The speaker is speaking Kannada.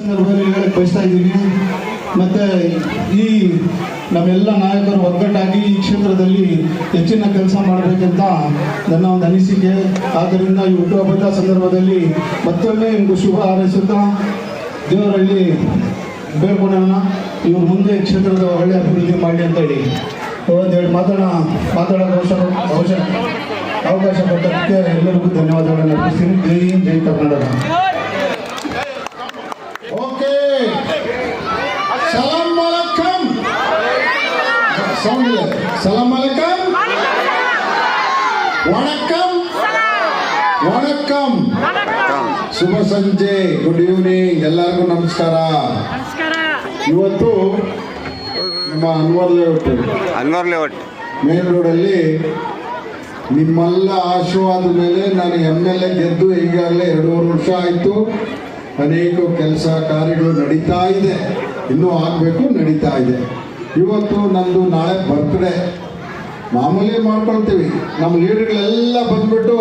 ಹೇಳಕ್ಕೆ ಬಯಸ್ತಾ ಇದ್ದೀನಿ. ಮತ್ತು ಈ ನಮ್ಮೆಲ್ಲ ನಾಯಕರು ಒಗ್ಗಟ್ಟಾಗಿ ಈ ಕ್ಷೇತ್ರದಲ್ಲಿ ಹೆಚ್ಚಿನ ಕೆಲಸ ಮಾಡಬೇಕಂತ ನನ್ನ ಒಂದು ಅನಿಸಿಕೆ. ಆದ್ದರಿಂದ ಈ ಹುಟ್ಟುಹಬ್ಬದ ಸಂದರ್ಭದಲ್ಲಿ ಮತ್ತೊಮ್ಮೆ ನಿಮಗೂ ಶುಭ ಹಾರೈಸುತ್ತಾ ದೇವರಲ್ಲಿ ಬೇಡ್ಕೊಳ್ಳೋಣ. ಇವರು ಮುಂದೆ ಕ್ಷೇತ್ರದ ಒಳ್ಳೆಯ ಅಭಿವೃದ್ಧಿ ಮಾಡಲಿ ಅಂತ ಹೇಳಿ ಒಂದೆರಡು ಮಾತಾಡೋಕೆ ಅವಕಾಶ ಕೊಟ್ಟದಕ್ಕೆ ಎಲ್ಲರಿಗೂ ಧನ್ಯವಾದಗಳನ್ನು ಅರ್ಪಿಸ್ತೀನಿ. ಜೈ ಹಿಂದ್, ಜೈ ಕರ್ನಾಟಕ. ಓಕೆ, ಸಲಾಂ ಅಲೈಕಂ. ಸಲಾಂ ಅಲೈಕಂ. ವಣಕ್ಕಂ. ವಣಕ್ಕಂ. ಶುಭ ಸಂಜೆ, ಗುಡ್ ಈವ್ನಿಂಗ್, ಎಲ್ಲರಿಗೂ ನಮಸ್ಕಾರ. ಇವತ್ತು ನಮ್ಮ ಅನ್ವರ್ ಲೇಔಟ್ ಮೇನ್ ರೋಡಲ್ಲಿ ನಿಮ್ಮೆಲ್ಲ ಆಶೀರ್ವಾದ ಮೇಲೆ ನಾನು MLA ಗೆದ್ದು ಈಗಾಗಲೇ 2.5 ವರ್ಷ ಆಯಿತು. ಅನೇಕ ಕೆಲಸ ಕಾರ್ಯಗಳು ನಡೀತಾ ಇದೆ, ಇನ್ನೂ ಆಗಬೇಕು, ನಡೀತಾ ಇದೆ. ಇವತ್ತು ನಂದು ನಾಳೆ ಬರ್ತ್ಡೇ ಮಾಮೂಲಿ ಮಾಡ್ಕೊಳ್ತೀವಿ. ನಮ್ಮ ಲೀಡರ್ಗಳೆಲ್ಲ ಬಂದ್ಬಿಟ್ಟು